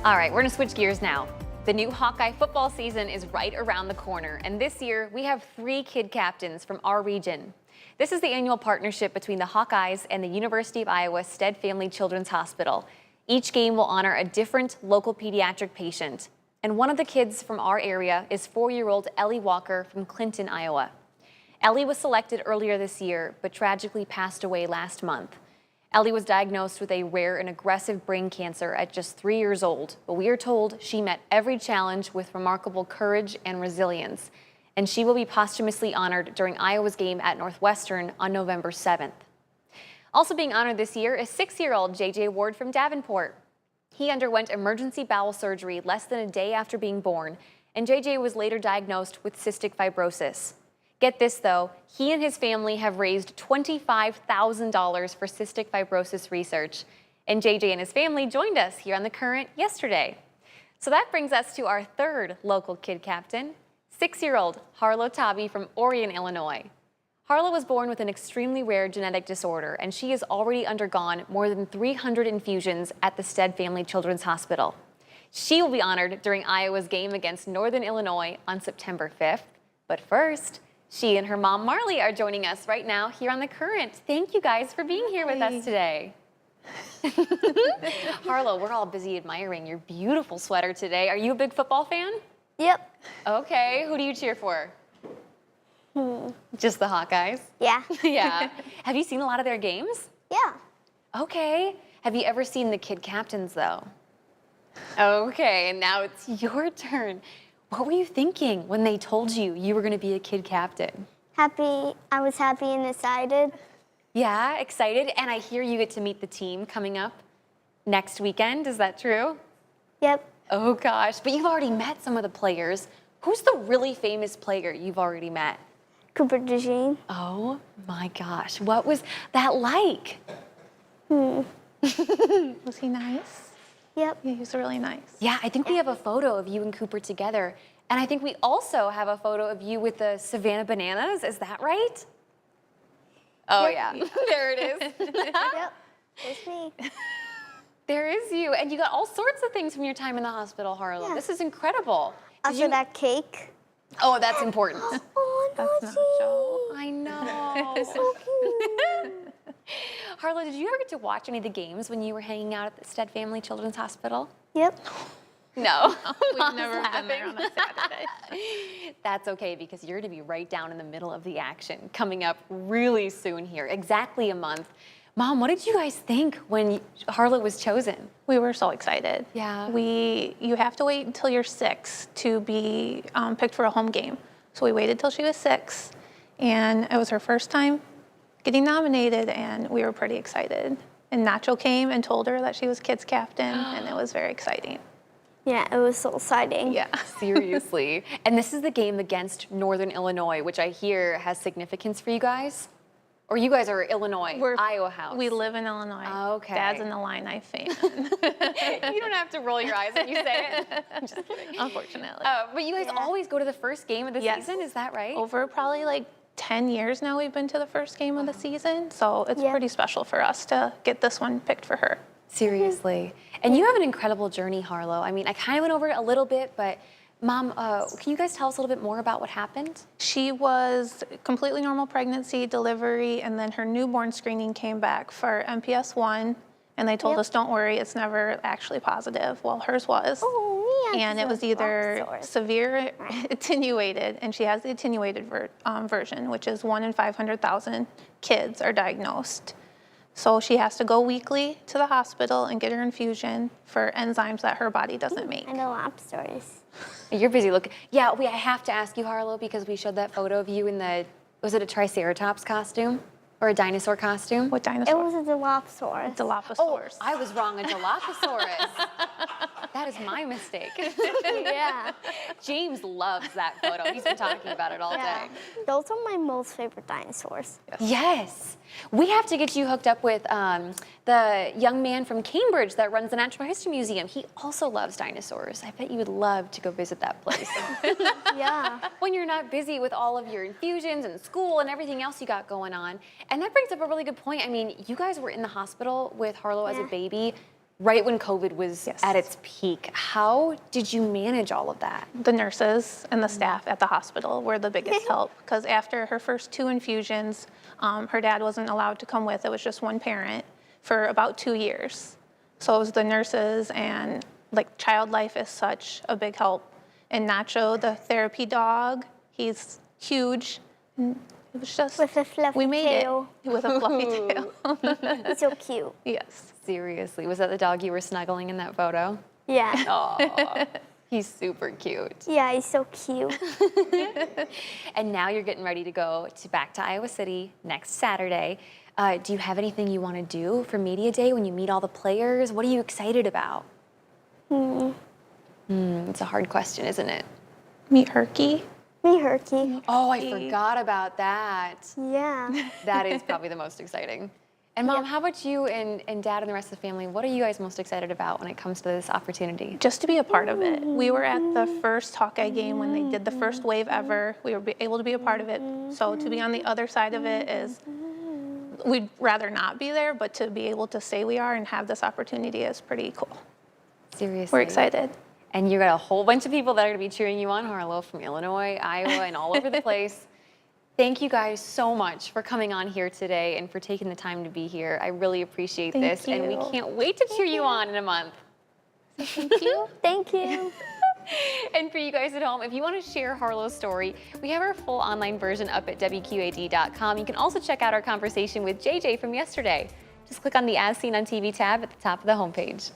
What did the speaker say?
All right, we're gonna switch gears now. The new Hawkeye football season is right around the corner, and this year we have 3 kid captains from our region. This is the annual partnership between the Hawkeyes and the University of Iowa Stead Family Children's Hospital. Each game will honor a different local pediatric patient, and one of the kids from our area is 4-year-old Ellie Walker from Clinton, Iowa. Ellie was selected earlier this year, but tragically passed away last month. Ellie was diagnosed with a rare and aggressive brain cancer at just 3 years old, but we are told she met every challenge with remarkable courage and resilience, and she will be posthumously honored during Iowa's game at Northwestern on November 7th. Also being honored this year is 6-year-old J.J. Ward from Davenport. He underwent emergency bowel surgery less than a day after being born, and J.J. was later diagnosed with cystic fibrosis. Get this though, he and his family have raised $25,000 for cystic fibrosis research, and JJ and his family joined us here on The Current yesterday. So that brings us to our 3rd local kid captain, 6-year-old Harlow Taube from Orion, Illinois. Harlow was born with an extremely rare genetic disorder, and she has already undergone more than 300 infusions at the Stead Family Children's Hospital. She will be honored during Iowa's game against Northern Illinois on September 5th, but first, she and her mom, Marley, are joining us right now here on The Current. Thank you guys for being here with us today. Harlow, we're all busy admiring your beautiful sweater today. Are you a big football fan? Yep. Okay, who do you cheer for? Just the Hawkeyes? Yeah. Yeah. Have you seen a lot of their games? Yeah. Okay. Have you ever seen the kid captains, though? Okay, and now it's your turn. What were you thinking when they told you you were going to be a kid captain? Happy. I was happy and excited. Yeah, excited. And I hear you get to meet the team coming up next weekend. Is that true? Yep. Oh, gosh. But you've already met some of the players. Who's the really famous player you've already met? Cooper DeJean. Oh, my gosh. What was that like? Was he nice? Yep. Yeah, he was really nice. Yeah, I think we have a photo of you and Cooper together. And I think we also have a photo of you with the Savannah Bananas. Is that right? Oh, Yep. yeah. There it is. Yep. It's me. There is you. And you got all sorts of things from your time in the hospital, Harlow. Yeah. This is incredible. Also that cake. Oh, that's important. Oh, That's not Joe. I know. so cute. Harlow, did you ever get to watch any of the games when you were hanging out at the Stead Family Children's Hospital? Yep. No. We've never been there on a Saturday. That's okay, because you're going to be right down in the middle of the action coming up really soon here, exactly a month. Mom, what did you guys think when Harlow was chosen? We were so excited. Yeah. You have to wait until you're 6 to be picked for a home game. So we waited till she was 6, and it was her first time getting nominated, and we were pretty excited. And Nacho came and told her that she was kids captain, and it was very exciting. Yeah, it was so exciting. Yeah. Seriously. And this is the game against Northern Illinois, which I hear has significance for you guys? Or you guys are Illinois, Iowa house? We live in Illinois. Okay. Dad's an Illini fan. You don't have to roll your eyes when you say it. I'm just kidding. Unfortunately. But you guys always go to the first game of the Yes. season, is that right? Over probably like 10 years now we've been to the first game of the season, so it's Yeah. pretty special for us to get this one picked for her. Seriously. And you have an incredible journey, Harlow. I mean, I kind of went over it a little bit, but Mom, can you guys tell us a little bit more about what happened? She was completely normal pregnancy, delivery, and then her newborn screening came back for MPS 1, and they told us, don't worry, it's never actually positive. Well, hers was. Oh, yeah. And it was either severe attenuated, and she has the attenuated version, which is 1 in 500,000 kids are diagnosed. So she has to go weekly to the hospital and get her infusion for enzymes that her body doesn't make. I know lobsters. You're busy looking. Yeah, I have to ask you, Harlow, because we showed that photo of you in the, was it a Triceratops costume or a dinosaur costume? What It dinosaur? was a Dilophosaurus. Dilophosaurus. Oh, I was wrong, a Dilophosaurus. That is my mistake. Yeah. James loves that photo. He's been talking about it all Yeah. day. Those are my most favorite dinosaurs. Yes. We have to get you hooked up with the young man from Cambridge that runs the Natural History Museum. He also loves dinosaurs. I bet you would love to go visit that place. Yeah. When you're not busy with all of your infusions and school and everything else you got going on. And that brings up a really good point. I mean, you guys were in the hospital with Harlow as a Yeah. baby. right when COVID was Yes. at its peak. How did you manage all of that? The nurses and the staff at the hospital were the biggest help because after her first 2 infusions, her dad wasn't allowed to come with. It was just one parent for about 2 years. So it was the nurses, and like Child Life is such a big help. And Nacho, the therapy dog, he's huge. And it was just, With a fluffy we made tail. it with a fluffy tail. He's so cute. Yes. Seriously, was that the dog you were snuggling in that photo? Yeah. Oh, he's super cute. Yeah, he's so cute. And now you're getting ready to go back to Iowa City next Saturday. Do you have anything you want to do for Media Day when you meet all the players? What are you excited about? It's a hard question, isn't it? Meet Herky. Me, Herky. Oh, I forgot about that. Yeah. That is probably the most exciting. And Mom, how about you and Dad and the rest of the family? What are you guys most excited about when it comes to this opportunity? Just to be a part of it. We were at the first Hawkeye game when they did the first wave ever. We were able to be a part of it. So to be on the other side of it is, we'd rather not be there, but to be able to say we are and have this opportunity is pretty cool. Seriously. We're excited. And you got a whole bunch of people that are going to be cheering you on, Harlow, from Illinois, Iowa, and all over the place. Thank you guys so much for coming on here today and for taking the time to be here. I really appreciate Thank this, and we you. can't wait to cheer you on in a month. Thank you. Thank you. And for you guys at home, if you want to share Harlow's story, we have our full online version up at WQAD.com. You can also check out our conversation with JJ from yesterday. Just click on the As Seen on TV tab at the top of the homepage.